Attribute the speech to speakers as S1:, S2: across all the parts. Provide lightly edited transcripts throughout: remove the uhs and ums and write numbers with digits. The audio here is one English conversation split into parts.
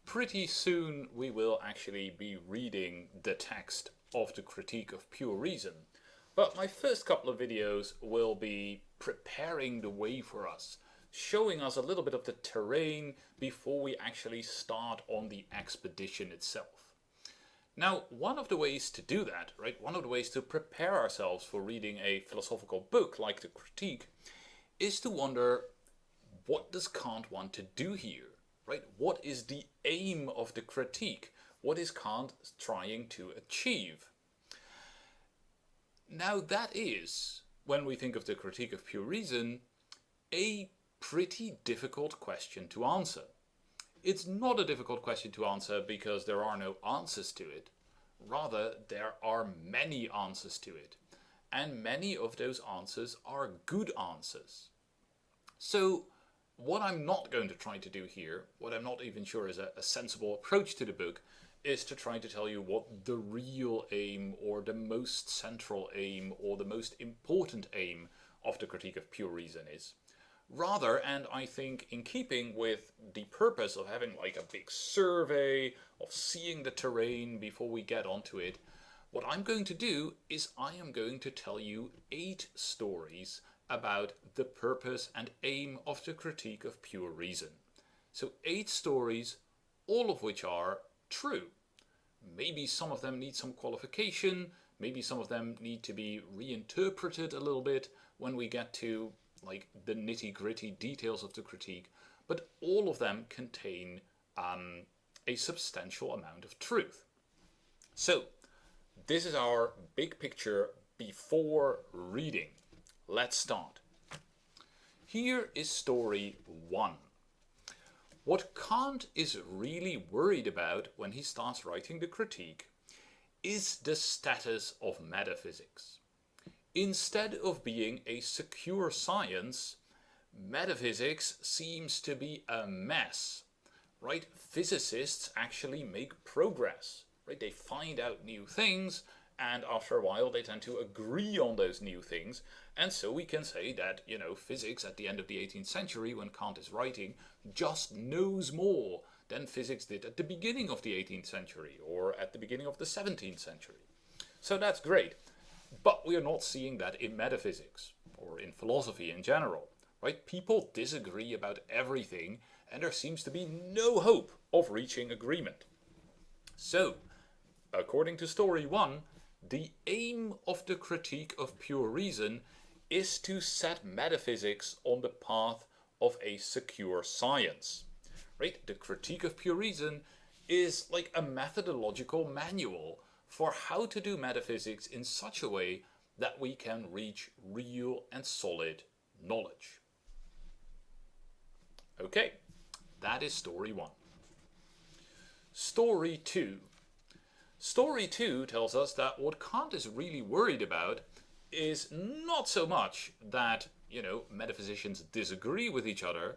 S1: Pretty soon we will actually be reading the text of the Critique of Pure Reason. But my first couple of videos will be preparing the way for us, showing us a little bit of the terrain before we actually start on the expedition itself. Now, one of the ways to do that, right, one of the ways to prepare ourselves for reading a philosophical book like the Critique, is to wonder, what does Kant want to do here? Right? What is the aim of the critique? What is Kant trying to achieve? Now that is, when we think of the Critique of Pure Reason, a pretty difficult question to answer. It's not a difficult question to answer because there are no answers to it. Rather, there are many answers to it. And many of those answers are good answers. So, what I'm not going to try to do here, what I'm not even sure is a sensible approach to the book, is to try to tell you what the real aim or the most central aim or the most important aim of the Critique of Pure Reason is. Rather, and I think in keeping with the purpose of having like a big survey, of seeing the terrain before we get onto it, what I'm going to do is I am going to tell you 8 stories about the purpose and aim of the Critique of Pure Reason. So 8 stories, all of which are true. Maybe some of them need some qualification, maybe some of them need to be reinterpreted a little bit when we get to like the nitty-gritty details of the critique, but all of them contain a substantial amount of truth. So this is our big picture before reading. Let's start. Here is story 1. What Kant is really worried about when he starts writing the critique is the status of metaphysics. Instead of being a secure science, metaphysics seems to be a mess, right? Physicists actually make progress, right? They find out new things, and after a while they tend to agree on those new things. And so we can say that, physics at the end of the 18th century, when Kant is writing, just knows more than physics did at the beginning of the 18th century or at the beginning of the 17th century. So that's great. But we are not seeing that in metaphysics or in philosophy in general, right? People disagree about everything, and there seems to be no hope of reaching agreement. So, according to story 1, the aim of the Critique of Pure Reason is to set metaphysics on the path of a secure science. Right? The Critique of Pure Reason is like a methodological manual for how to do metaphysics in such a way that we can reach real and solid knowledge. Okay, that is story 1. Story 2. Story 2 tells us that what Kant is really worried about is not so much that, metaphysicians disagree with each other,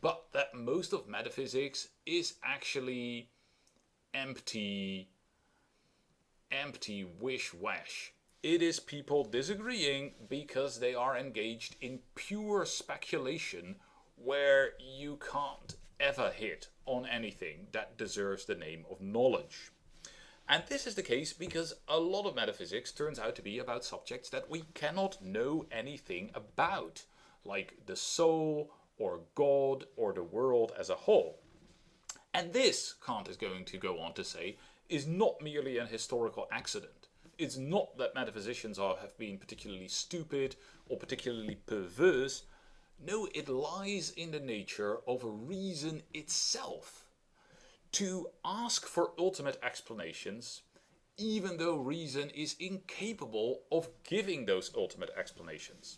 S1: but that most of metaphysics is actually empty wish-wash. It is people disagreeing because they are engaged in pure speculation where you can't ever hit on anything that deserves the name of knowledge. And this is the case because a lot of metaphysics turns out to be about subjects that we cannot know anything about, like the soul, or God, or the world as a whole. And this, Kant is going to go on to say, is not merely an historical accident. It's not that metaphysicians have been particularly stupid or particularly perverse. No, it lies in the nature of reason itself to ask for ultimate explanations, even though reason is incapable of giving those ultimate explanations.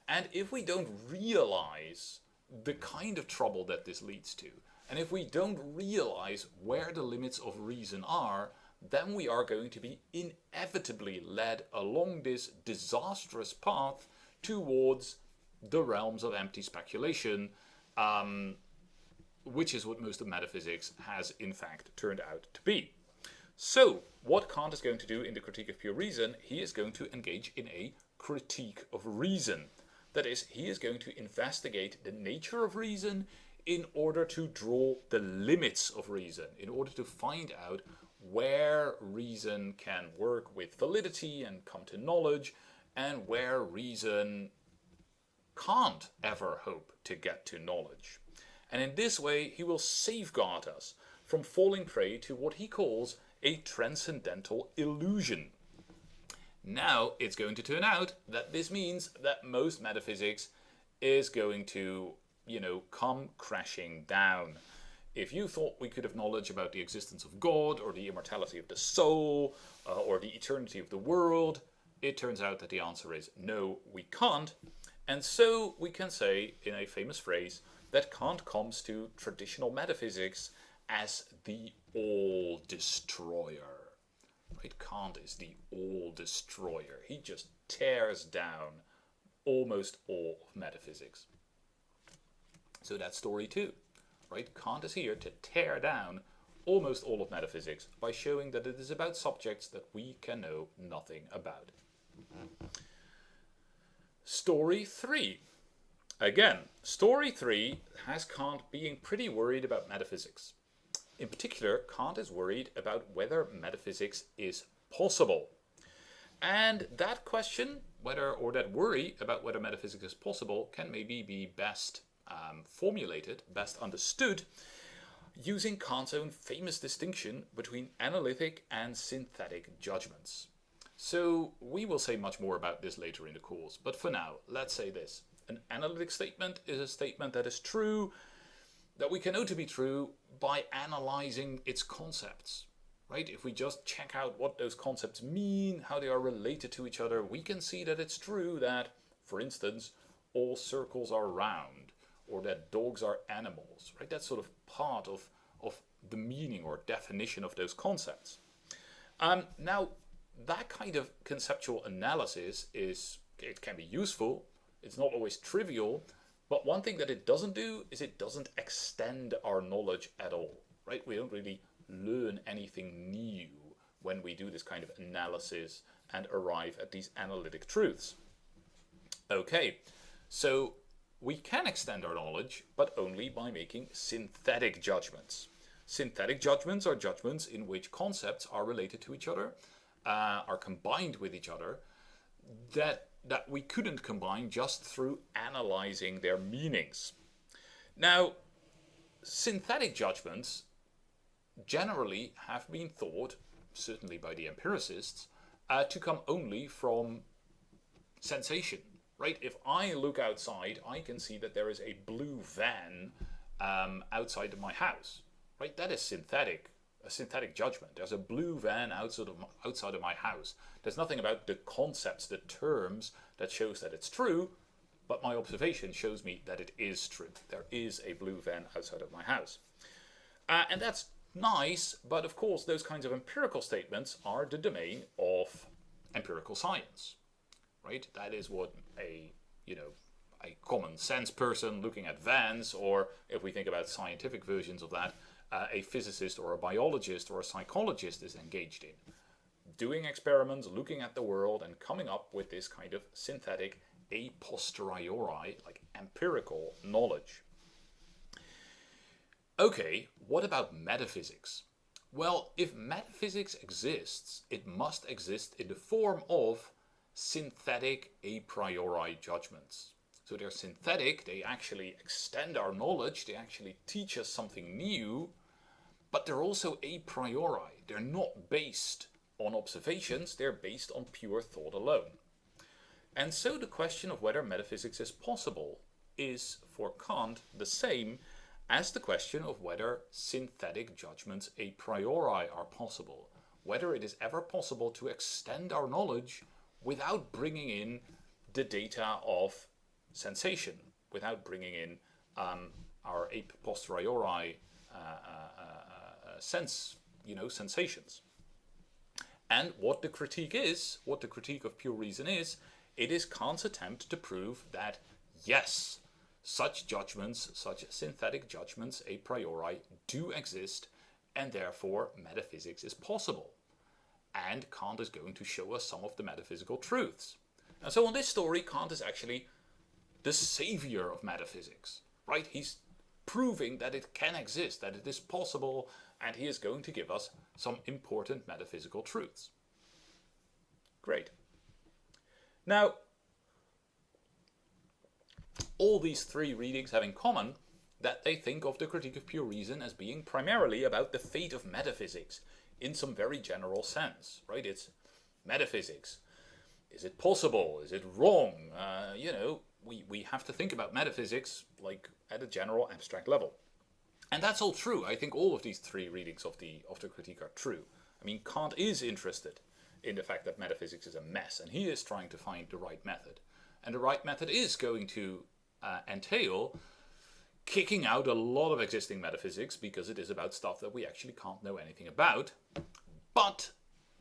S1: And if we don't realize the kind of trouble that this leads to, and if we don't realize where the limits of reason are, then we are going to be inevitably led along this disastrous path towards the realms of empty speculation, which is what most of metaphysics has in fact turned out to be. So, what Kant is going to do in the Critique of Pure Reason, he is going to engage in a critique of reason. That is, he is going to investigate the nature of reason in order to draw the limits of reason, in order to find out where reason can work with validity and come to knowledge, and where reason can't ever hope to get to knowledge. And in this way, he will safeguard us from falling prey to what he calls a transcendental illusion. Now, it's going to turn out that this means that most metaphysics is going to, come crashing down. If you thought we could have knowledge about the existence of God, or the immortality of the soul, or the eternity of the world, it turns out that the answer is no, we can't. And so we can say, in a famous phrase, that Kant comes to traditional metaphysics as the all-destroyer. Right? Kant is the all-destroyer. He just tears down almost all of metaphysics. So that's story 2. Right? Kant is here to tear down almost all of metaphysics by showing that it is about subjects that we can know nothing about. Story 3. Again, story 3 has Kant being pretty worried about metaphysics. In particular, Kant is worried about whether metaphysics is possible. And that question, that worry about whether metaphysics is possible, can maybe be best formulated, best understood, using Kant's own famous distinction between analytic and synthetic judgments. So we will say much more about this later in the course, but for now, let's say this. An analytic statement is a statement that is true, that we can know to be true by analyzing its concepts. Right? If we just check out what those concepts mean, how they are related to each other, we can see that it's true that, for instance, all circles are round, or that dogs are animals. Right? That's sort of part of the meaning or definition of those concepts. Now, that kind of conceptual analysis it can be useful. It's not always trivial, but one thing that it doesn't do is it doesn't extend our knowledge at all. Right? We don't really learn anything new when we do this kind of analysis and arrive at these analytic truths. Okay, so we can extend our knowledge, but only by making synthetic judgments. Synthetic judgments are judgments in which concepts are related to each other, are combined with each other, that we couldn't combine just through analyzing their meanings. Now, synthetic judgments generally have been thought, certainly by the empiricists, to come only from sensation. Right? If I look outside, I can see that there is a blue van outside of my house. Right? That is a synthetic judgment. There's a blue van outside of my house. There's nothing about the concepts, the terms, that shows that it's true, but my observation shows me that it is true. There is a blue van outside of my house. And that's nice, but of course those kinds of empirical statements are the domain of empirical science. Right? That is what a common sense person looking at vans, or if we think about scientific versions of that, a physicist or a biologist or a psychologist is engaged in. Doing experiments, looking at the world, and coming up with this kind of synthetic a posteriori, like empirical knowledge. Okay, what about metaphysics? Well, if metaphysics exists, it must exist in the form of synthetic a priori judgments. So they're synthetic, they actually extend our knowledge, they actually teach us something new, but they're also a priori. They're not based on observations, they're based on pure thought alone. And so the question of whether metaphysics is possible is, for Kant, the same as the question of whether synthetic judgments a priori are possible, whether it is ever possible to extend our knowledge without bringing in the data of sensation, without bringing in our a posteriori sensations. And what the critique is, what the critique of pure reason is, it is Kant's attempt to prove that, yes, such judgments, such synthetic judgments a priori do exist, and therefore metaphysics is possible. And Kant is going to show us some of the metaphysical truths. And so in this story, Kant is actually the savior of metaphysics, right? He's proving that it can exist, that it is possible, and he is going to give us some important metaphysical truths. Great. Now, all these three readings have in common that they think of the Critique of Pure Reason as being primarily about the fate of metaphysics in some very general sense, right? It's metaphysics. Is it possible? Is it wrong? We have to think about metaphysics like at a general abstract level. And that's all true. I think all of these three readings of the Critique are true. I mean, Kant is interested in the fact that metaphysics is a mess, and he is trying to find the right method. And the right method is going to entail kicking out a lot of existing metaphysics, because it is about stuff that we actually can't know anything about. But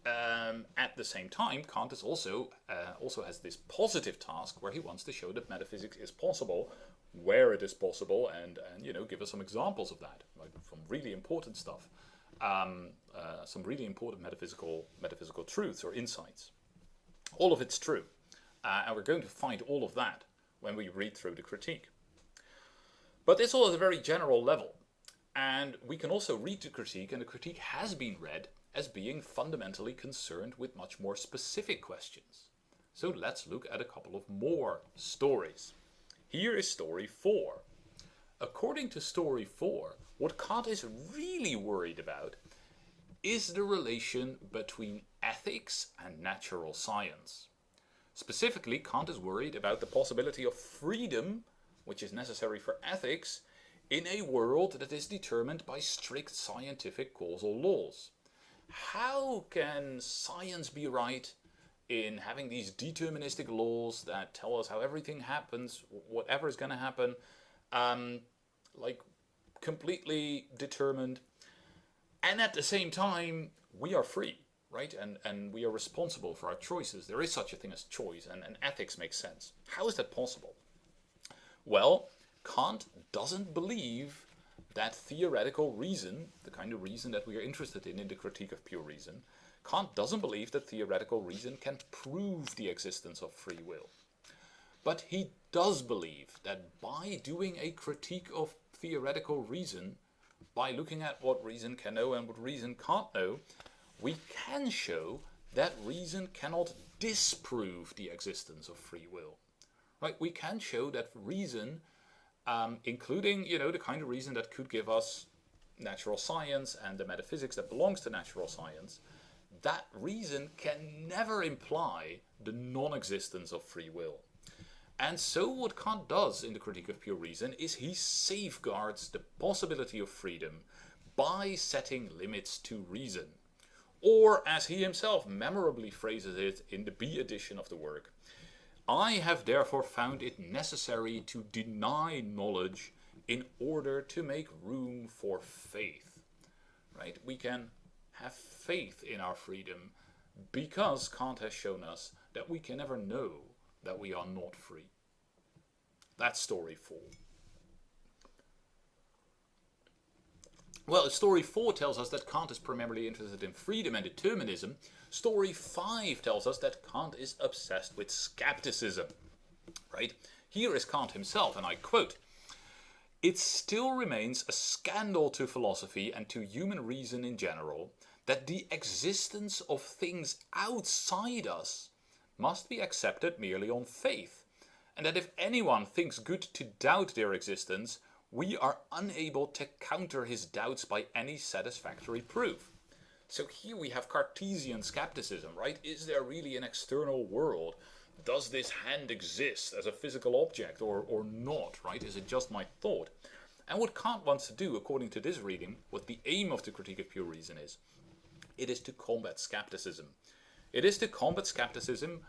S1: at the same time, Kant is also has this positive task where he wants to show that metaphysics is possible, where it is possible, and give us some examples of that, like from really important stuff, some really important metaphysical truths or insights. All of it's true, and we're going to find all of that when we read through the critique. But this all at a very general level, and we can also read the critique, and the critique has been read as being fundamentally concerned with much more specific questions. So let's look at a couple of more stories. Here is story 4. According to story 4, what Kant is really worried about is the relation between ethics and natural science. Specifically, Kant is worried about the possibility of freedom, which is necessary for ethics, in a world that is determined by strict scientific causal laws. How can science be right in having these deterministic laws that tell us how everything happens, whatever is going to happen, completely determined, and at the same time we are free, right? And we are responsible for our choices. There is such a thing as choice, and ethics makes sense. How is that possible? Well, Kant doesn't believe that theoretical reason, the kind of reason that we are interested in the Critique of Pure Reason, Kant doesn't believe that theoretical reason can prove the existence of free will. But he does believe that by doing a critique of theoretical reason, by looking at what reason can know and what reason can't know, we can show that reason cannot disprove the existence of free will. Right? We can show that reason, including the kind of reason that could give us natural science and the metaphysics that belongs to natural science, that reason can never imply the non-existence of free will. And so what Kant does in the Critique of Pure Reason is he safeguards the possibility of freedom by setting limits to reason. Or, as he himself memorably phrases it in the B edition of the work, I have therefore found it necessary to deny knowledge in order to make room for faith. Right? We can have faith in our freedom because Kant has shown us that we can never know that we are not free. That's story 4. Well, story 4 tells us that Kant is primarily interested in freedom and determinism. Story 5 tells us that Kant is obsessed with skepticism. Right? Here is Kant himself, and I quote, "It still remains a scandal to philosophy and to human reason in general that the existence of things outside us must be accepted merely on faith, and that if anyone thinks good to doubt their existence, we are unable to counter his doubts by any satisfactory proof." So here we have Cartesian skepticism, right? Is there really an external world? Does this hand exist as a physical object or not, right? Is it just my thought? And what Kant wants to do, according to this reading, what the aim of the Critique of Pure Reason is, it is to combat skepticism. It is to combat skepticism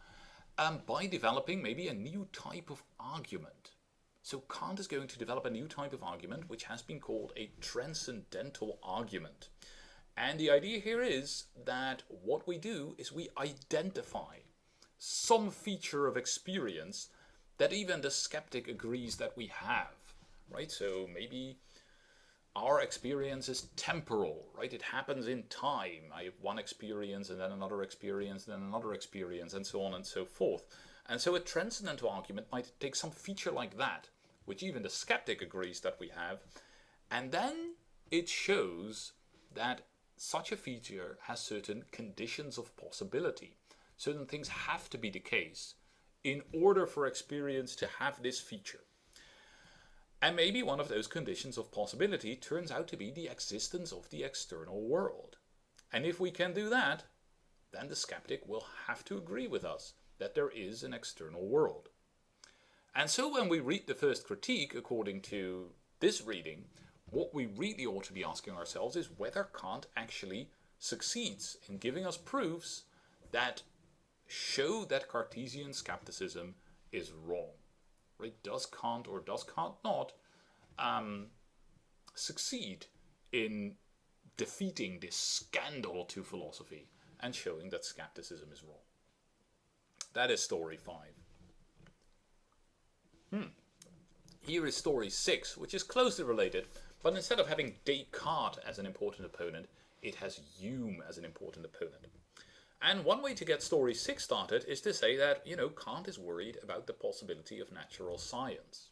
S1: by developing maybe a new type of argument. So Kant is going to develop a new type of argument which has been called a transcendental argument. And the idea here is that what we do is we identify some feature of experience that even the skeptic agrees that we have, right? So maybe our experience is temporal, right? It happens in time. I have one experience and then another experience and then another experience and so on and so forth. And so a transcendental argument might take some feature like that which even the skeptic agrees that we have, and then it shows that such a feature has certain conditions of possibility. Certain things have to be the case in order for experience to have this feature. And maybe one of those conditions of possibility turns out to be the existence of the external world. And if we can do that, then the skeptic will have to agree with us that there is an external world. And so when we read the first critique, according to this reading, what we really ought to be asking ourselves is whether Kant actually succeeds in giving us proofs that show that Cartesian skepticism is wrong. Right? Does Kant or does Kant not succeed in defeating this scandal to philosophy and showing that skepticism is wrong? That is story 5. Here is story 6, which is closely related, but instead of having Descartes as an important opponent, it has Hume as an important opponent. And one way to get story 6 started is to say that, Kant is worried about the possibility of natural science.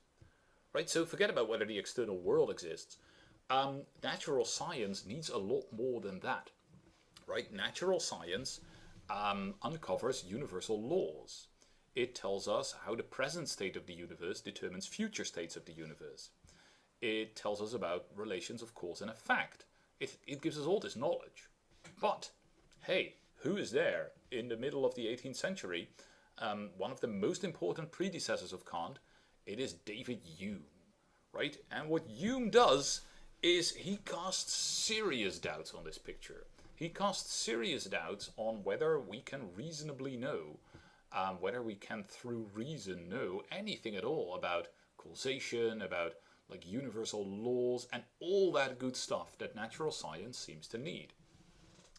S1: Right? So forget about whether the external world exists. Natural science needs a lot more than that. Right? Natural science uncovers universal laws. It tells us how the present state of the universe determines future states of the universe. It tells us about relations of cause and effect. It gives us all this knowledge. But, hey, who is there in the middle of the 18th century? One of the most important predecessors of Kant, it is David Hume, right? And what Hume does is he casts serious doubts on this picture. He casts serious doubts on whether we can reasonably know, whether we can through reason know anything at all about causation, about like universal laws and all that good stuff that natural science seems to need.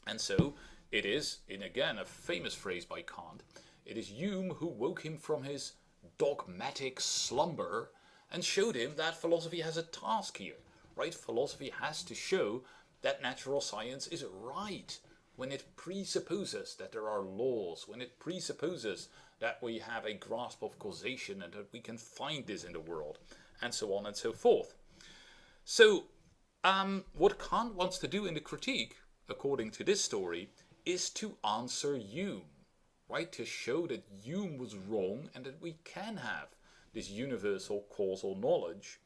S1: And so it is, in again a famous phrase by Kant, it is Hume who woke him from his dogmatic slumber and showed him that philosophy has a task here, right? Philosophy has to show that natural science is right when it presupposes that there are laws, when it presupposes that we have a grasp of causation and that we can find this in the world, and so on and so forth. So, what Kant wants to do in the critique, according to this story, is to answer Hume, right? To show that Hume was wrong and that we can have this universal causal knowledge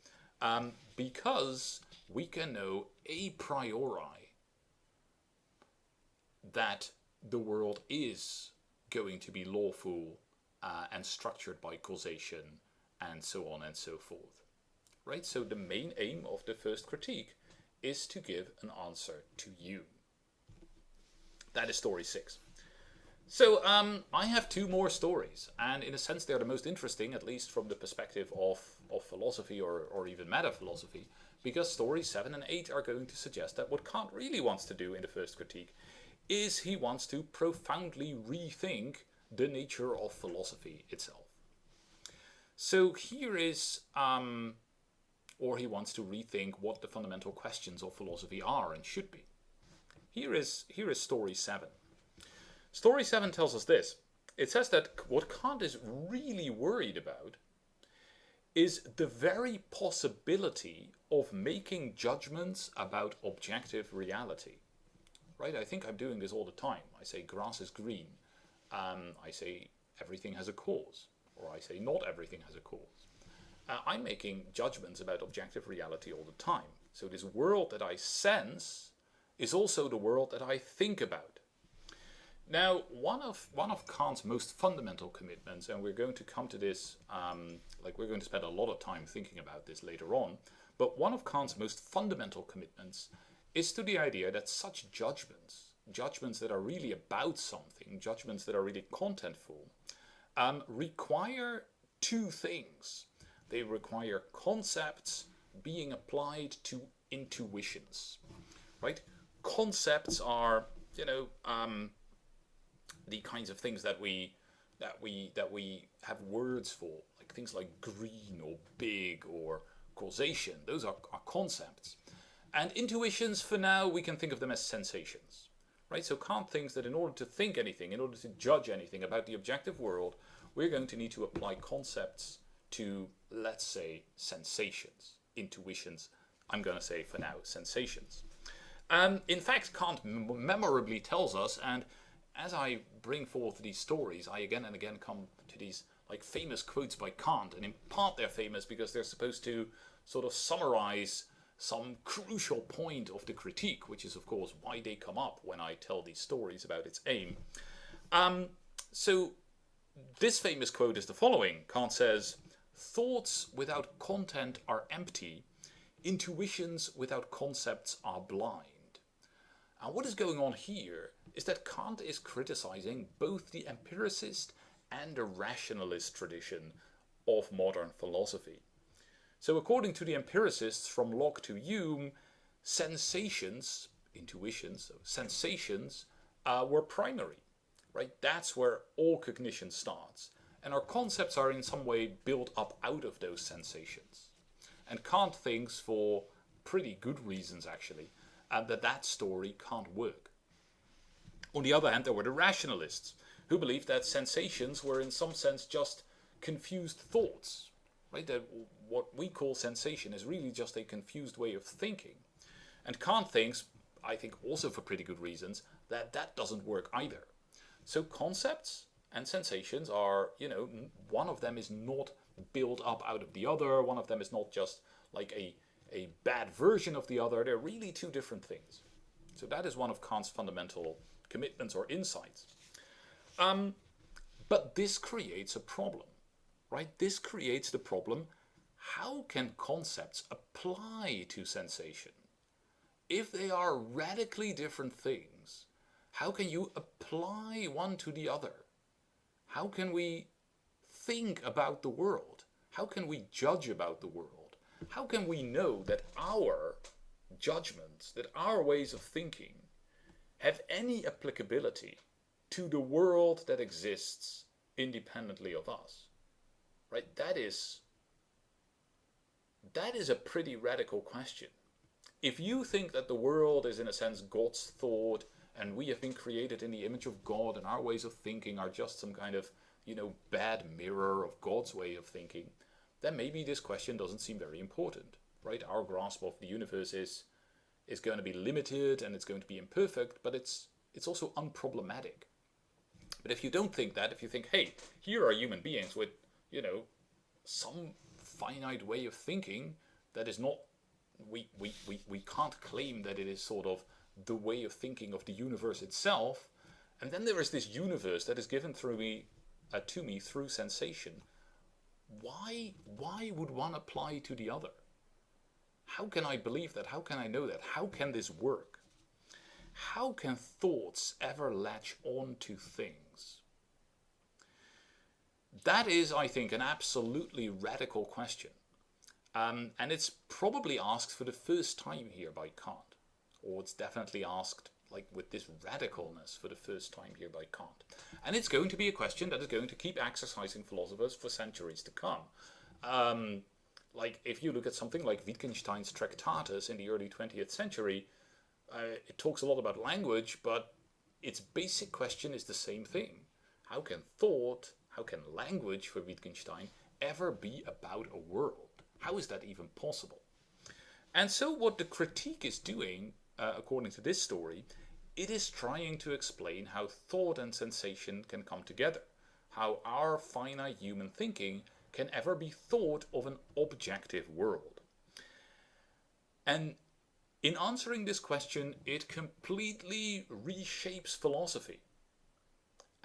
S1: because we can know a priori that the world is going to be lawful and structured by causation and so on and so forth. Right? So the main aim of the first critique is to give an answer to Hume. That is story 6. So I have 2 more stories, and in a sense they're the most interesting, at least from the perspective of philosophy or even metaphilosophy, because stories 7 and 8 are going to suggest that what Kant really wants to do in the first critique is he wants to profoundly rethink the nature of philosophy itself. So here is, or he wants to rethink what the fundamental questions of philosophy are and should be. Here is story 7. Story 7 tells us this. It says that what Kant is really worried about is the very possibility of making judgments about objective reality. Right? I think I'm doing this all the time. I say grass is green. I say everything has a cause. Or I say not everything has a cause. I'm making judgments about objective reality all the time. So this world that I sense is also the world that I think about. Now, one of Kant's most fundamental commitments, and we're going to come to this, we're going to spend a lot of time thinking about this later on, but one of Kant's most fundamental commitments is to the idea that such judgments that are really about something, judgments that are really contentful, require 2 things. They require concepts being applied to intuitions, right? Concepts are, the kinds of things that we have words for, like things like green or big or causation. Those are concepts. And intuitions, for now, we can think of them as sensations, right? So Kant thinks that in order to think anything, in order to judge anything about the objective world, we're going to need to apply concepts to let's say, sensations, intuitions. I'm going to say for now sensations. In fact, Kant memorably tells us, and as I bring forth these stories, I again and again come to these like famous quotes by Kant, and in part they're famous because they're supposed to sort of summarize some crucial point of the critique, which is of course why they come up when I tell these stories about its aim. So this famous quote is the following. Kant says, "Thoughts without content are empty, intuitions without concepts are blind." And what is going on here is that Kant is criticizing both the empiricist and the rationalist tradition of modern philosophy. So according to the empiricists from Locke to Hume, sensations, intuitions, sensations were primary, right? That's where all cognition starts. And our concepts are in some way built up out of those sensations. And Kant thinks, for pretty good reasons actually, that story can't work. On the other hand, there were the rationalists, who believed that sensations were in some sense just confused thoughts, right? That what we call sensation is really just a confused way of thinking. And Kant thinks, I think also for pretty good reasons, that that doesn't work either. So concepts and sensations are, one of them is not built up out of the other, one of them is not just like a bad version of the other, they're really two different things. So that is one of Kant's fundamental commitments or insights. But this creates a problem, right? This creates the problem, how can concepts apply to sensation? If they are radically different things, how can you apply one to the other? How can we think about the world? How can we judge about the world? How can we know that our judgments, that our ways of thinking have any applicability to the world that exists independently of us? Right? That is a pretty radical question. If you think that the world is in a sense God's thought and we have been created in the image of God and our ways of thinking are just some kind of, bad mirror of God's way of thinking, then maybe this question doesn't seem very important, right? Our grasp of the universe is going to be limited and it's going to be imperfect, but it's also unproblematic. But if you don't think that, if you think, hey, here are human beings with, some finite way of thinking that is not, we can't claim that it is sort of the way of thinking of the universe itself, and then there is this universe that is given to me through sensation. Why would one apply to the other? How can I believe that? How can I know that? How can this work? How can thoughts ever latch on to things? That is, I think, an absolutely radical question. And it's probably asked for the first time here by Kant. Or it's definitely asked like with this radicalness for the first time here by Kant. And it's going to be a question that is going to keep exercising philosophers for centuries to come. Like if you look at something like Wittgenstein's Tractatus in the early 20th century, it talks a lot about language, but its basic question is the same thing. How can thought, how can language for Wittgenstein ever be about a world? How is that even possible? And so what the critique is doing, according to this story, it is trying to explain how thought and sensation can come together, how our finite human thinking can ever be thought of an objective world. And in answering this question, it completely reshapes philosophy.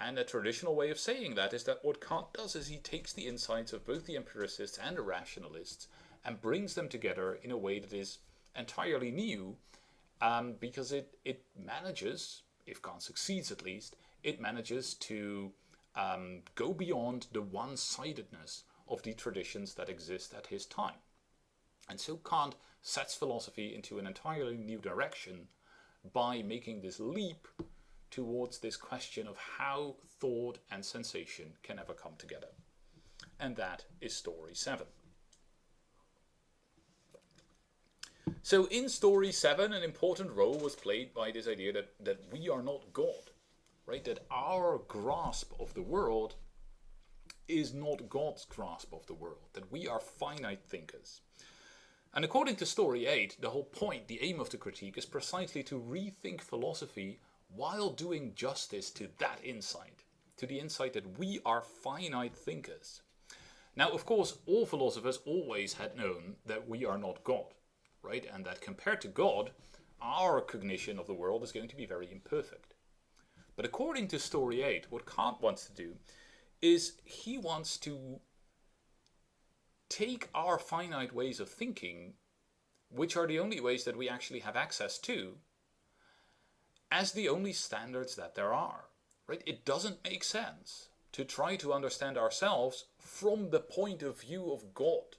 S1: And a traditional way of saying that is that what Kant does is he takes the insights of both the empiricists and the rationalists and brings them together in a way that is entirely new, because it manages, if Kant succeeds at least, it manages to go beyond the one-sidedness of the traditions that exist at his time. And so Kant sets philosophy into an entirely new direction by making this leap towards this question of how thought and sensation can ever come together. And that is story 7. So in story 7, an important role was played by this idea that we are not God, right? That our grasp of the world is not God's grasp of the world, that we are finite thinkers. And according to Story 8, the whole point, the aim of the critique, is precisely to rethink philosophy while doing justice to that insight, to the insight that we are finite thinkers. Now, of course, all philosophers always had known that we are not God, right? And that compared to God, our cognition of the world is going to be very imperfect. But according to Story 8, what Kant wants to do is he wants to take our finite ways of thinking, which are the only ways that we actually have access to, as the only standards that there are. Right? It doesn't make sense to try to understand ourselves from the point of view of God.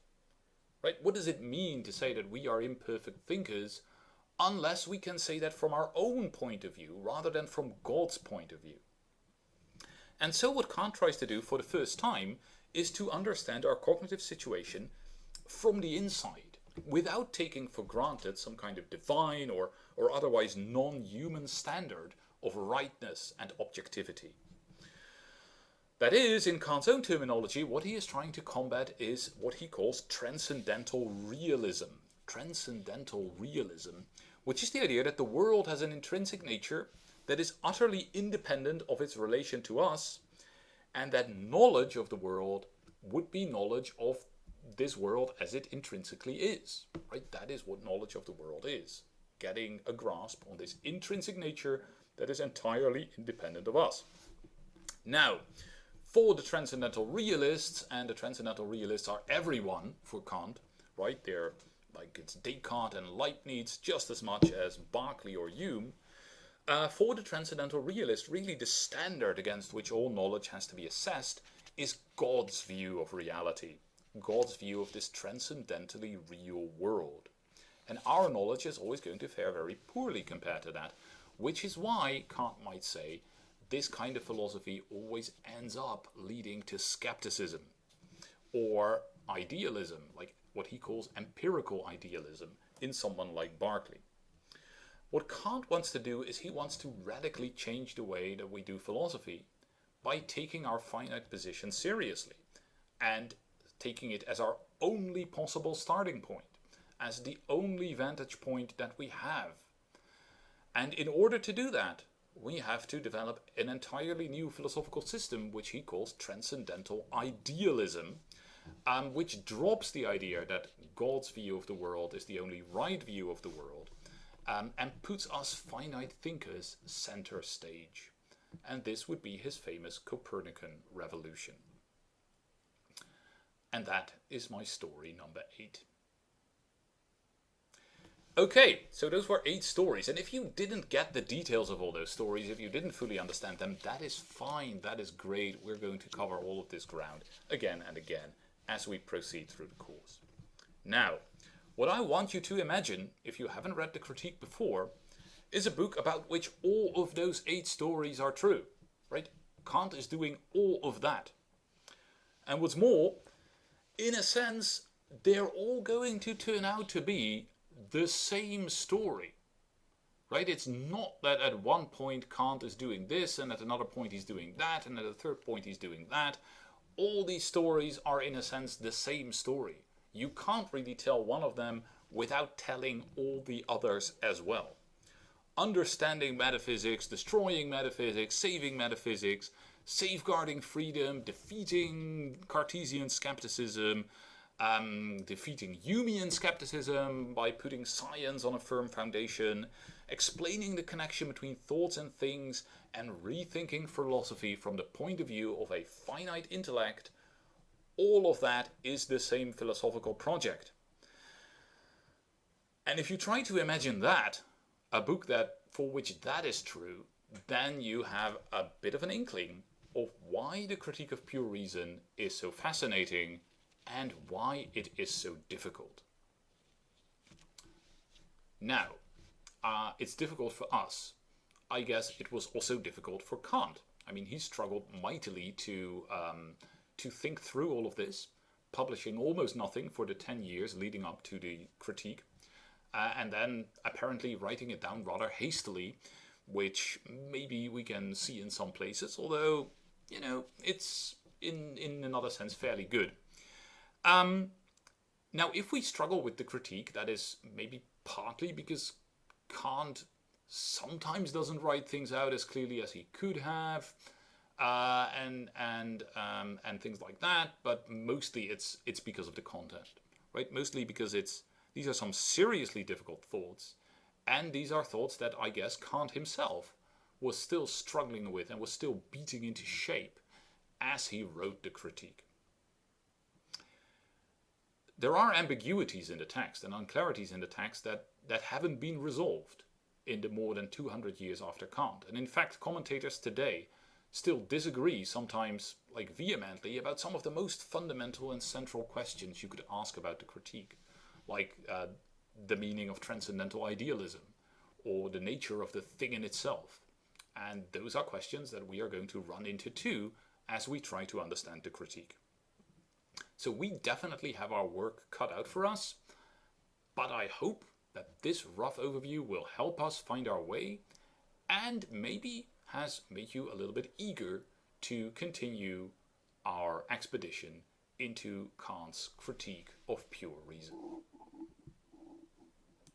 S1: Right? What does it mean to say that we are imperfect thinkers unless we can say that from our own point of view rather than from God's point of view? And so what Kant tries to do for the first time is to understand our cognitive situation from the inside, without taking for granted some kind of divine or otherwise non-human standard of rightness and objectivity. That is, in Kant's own terminology, what he is trying to combat is what he calls transcendental realism. Transcendental realism, which is the idea that the world has an intrinsic nature that is utterly independent of its relation to us, and that knowledge of the world would be knowledge of this world as it intrinsically is. Right? That is what knowledge of the world is. Getting a grasp on this intrinsic nature that is entirely independent of us. Now, for the transcendental realists, and the transcendental realists are everyone for Kant, right? They're like it's Descartes and Leibniz just as much as Berkeley or Hume. For the transcendental realist, really the standard against which all knowledge has to be assessed is God's view of reality, God's view of this transcendentally real world. And our knowledge is always going to fare very poorly compared to that, which is why Kant might say this kind of philosophy always ends up leading to skepticism or idealism, like what he calls empirical idealism in someone like Berkeley. What Kant wants to do is he wants to radically change the way that we do philosophy by taking our finite position seriously and taking it as our only possible starting point, as the only vantage point that we have. And in order to do that, we have to develop an entirely new philosophical system, which he calls transcendental idealism, which drops the idea that God's view of the world is the only right view of the world, and puts us finite thinkers center stage. And this would be his famous Copernican revolution. And that is my story number 8. Okay, so those were 8 stories, and if you didn't get the details of all those stories, if you didn't fully understand them, that is fine, that is great. We're going to cover all of this ground again and again as we proceed through the course. Now, what I want you to imagine, if you haven't read the critique before, is a book about which all of those 8 stories are true, right? Kant is doing all of that. And what's more, in a sense, they're all going to turn out to be the same story, right? It's not that at one point Kant is doing this, and at another point he's doing that, and at a third point he's doing that. All these stories are in a sense the same story. You can't really tell one of them without telling all the others as well. Understanding metaphysics, destroying metaphysics, saving metaphysics, safeguarding freedom, defeating Cartesian skepticism, defeating Humean skepticism by putting science on a firm foundation, explaining the connection between thoughts and things, and rethinking philosophy from the point of view of a finite intellect. All of that is the same philosophical project. And if you try to imagine that, a book that for which that is true, then you have a bit of an inkling of why the Critique of Pure Reason is so fascinating and why it is so difficult. Now, it's difficult for us. I guess it was also difficult for Kant. I mean, he struggled mightily to think through all of this, publishing almost nothing for the 10 years leading up to the critique, and then apparently writing it down rather hastily, which maybe we can see in some places, although, you know, it's in another sense, fairly good. Now, if we struggle with the critique, that is maybe partly because Kant sometimes doesn't write things out as clearly as he could have, and things like that. But mostly it's because of the content, right? Mostly because these are some seriously difficult thoughts, and these are thoughts that I guess Kant himself was still struggling with and was still beating into shape as he wrote the critique. There are ambiguities in the text and unclarities in the text that haven't been resolved in the more than 200 years after Kant. And in fact, commentators today still disagree, sometimes like vehemently, about some of the most fundamental and central questions you could ask about the critique, like the meaning of transcendental idealism or the nature of the thing in itself. And those are questions that we are going to run into too as we try to understand the critique. So we definitely have our work cut out for us, but I hope that this rough overview will help us find our way and maybe has made you a little bit eager to continue our expedition into Kant's critique of pure reason.